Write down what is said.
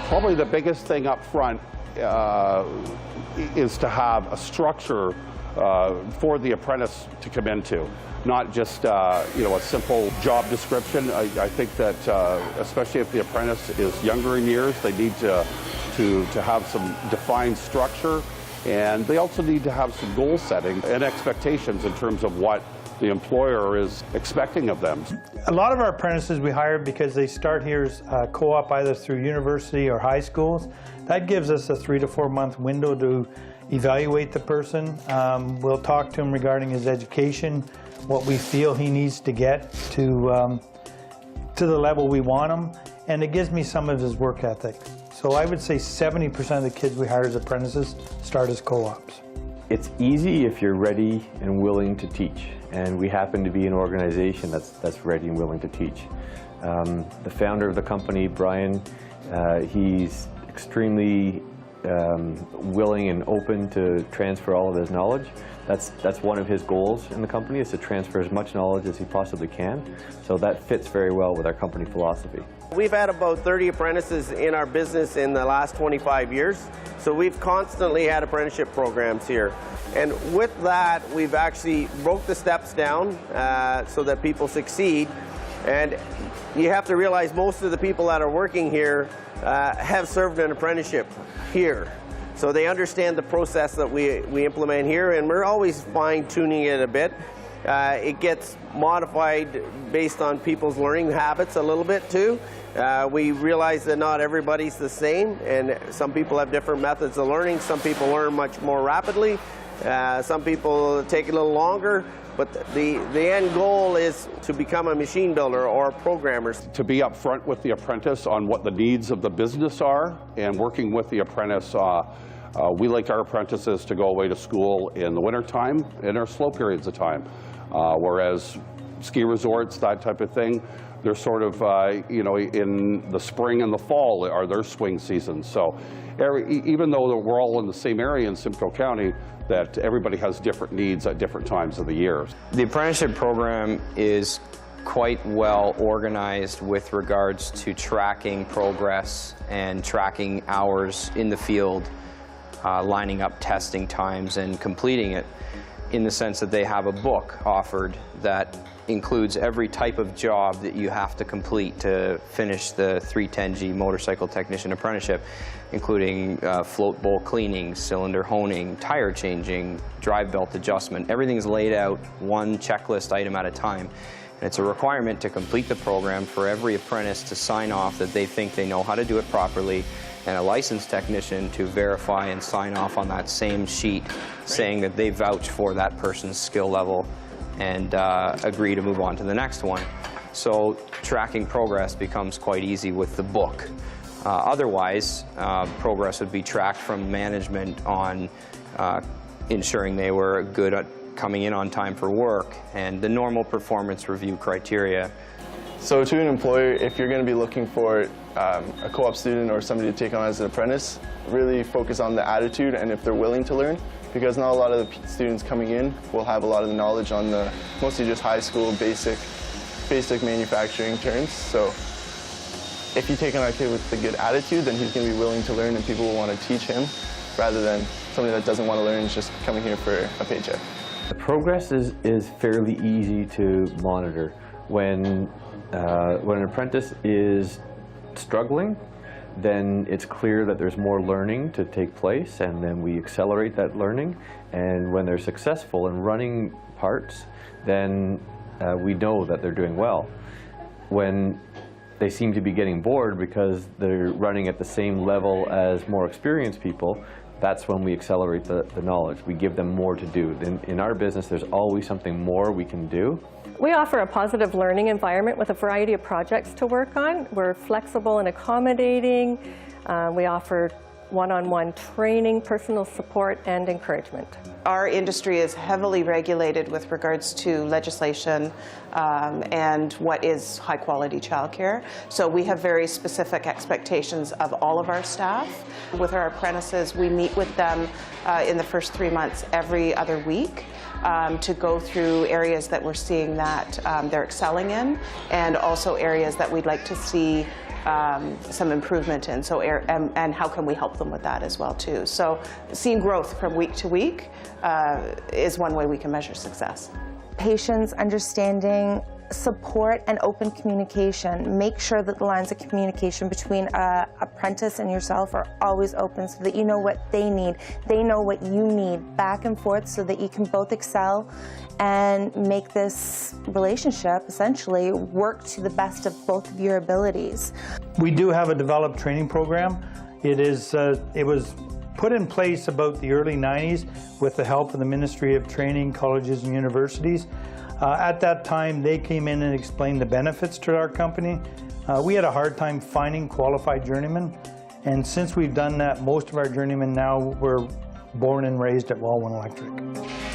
Probably the biggest thing up front is to have a structure for the apprentice to come into, not just a simple job description. I think that especially if the apprentice is younger in years, they need to have some defined structure, and they also need to have some goal setting and expectations in terms of what the employer is expecting of them. A lot of our apprentices we hire because they start here as co-op either through university or high schools. That gives us a 3 to 4 month window to evaluate the person. We'll talk to him regarding his education, what we feel he needs to get to the level we want him, and it gives me some of his work ethic. So I would say 70% of the kids we hire as apprentices start as co-ops. It's easy if you're ready and willing to teach, and we happen to be an organization that's ready and willing to teach. The founder of the company, Brian, he's extremely willing and open to transfer all of his knowledge. That's one of his goals in the company, is to transfer as much knowledge as he possibly can. So that fits very well with our company philosophy. We've had about 30 apprentices in our business in the last 25 years. So we've constantly had apprenticeship programs here. And with that, we've actually broke the steps down so that people succeed. And you have to realize most of the people that are working here have served an apprenticeship here. So they understand the process that we implement here, and we're always fine-tuning it a bit. It gets modified based on people's learning habits a little bit too. We realize that not everybody's the same, and some people have different methods of learning. Some people learn much more rapidly. Some people take a little longer. But the end goal is to become a machine builder or a programmer. To be upfront with the apprentice on what the needs of the business are, and working with the apprentice. We like our apprentices to go away to school in the wintertime and our slow periods of time. Whereas ski resorts, that type of thing, they're sort of, in the spring and the fall are their swing seasons. So even though we're all in the same area in Simcoe County, that everybody has different needs at different times of the year. The apprenticeship program is quite well organized with regards to tracking progress and tracking hours in the field, lining up testing times and completing it, in the sense that they have a book offered that includes every type of job that you have to complete to finish the 310G motorcycle technician apprenticeship, including float bowl cleaning, cylinder honing, tire changing, drive belt adjustment. Everything's laid out one checklist item at a time. And it's a requirement to complete the program for every apprentice to sign off that they think they know how to do it properly, and a licensed technician to verify and sign off on that same sheet saying that they vouch for that person's skill level and agree to move on to the next one. So tracking progress becomes quite easy with the book. Otherwise, progress would be tracked from management on ensuring they were good at coming in on time for work and the normal performance review criteria. So to an employer, if you're going to be looking for a co-op student or somebody to take on as an apprentice, really focus on the attitude and if they're willing to learn, because not a lot of the students coming in will have a lot of the knowledge on the mostly just high school basic manufacturing terms. So if you take on a kid with a good attitude, then he's going to be willing to learn and people will want to teach him, rather than somebody that doesn't want to learn and is just coming here for a paycheck. The progress is fairly easy to monitor. When an apprentice is struggling, then it's clear that there's more learning to take place, and then we accelerate that learning. And when they're successful in running parts, then we know that they're doing well. When they seem to be getting bored because they're running at the same level as more experienced people, that's when we accelerate the knowledge. We give them more to do. In our business, there's always something more we can do. We offer a positive learning environment with a variety of projects to work on. We're flexible and accommodating. We offer one-on-one training, personal support, and encouragement. Our industry is heavily regulated with regards to legislation and what is high-quality childcare. So we have very specific expectations of all of our staff. With our apprentices, we meet with them in the first 3 months every other week to go through areas that we're seeing that they're excelling in, and also areas that we'd like to see some improvement in, so and how can we help them with that as well too. So seeing growth from week to week is one way we can measure success. Patience, understanding, support, and open communication. Make sure that the lines of communication between an apprentice and yourself are always open so that you know what they need, they know what you need, back and forth, so that you can both excel and make this relationship essentially work to the best of both of your abilities. We do have a developed training program. It was put in place about the early 90s with the help of the Ministry of Training, colleges and universities. At that time, they came in and explained the benefits to our company. We had a hard time finding qualified journeymen, and since we've done that, most of our journeymen now were born and raised at Walwyn Electric.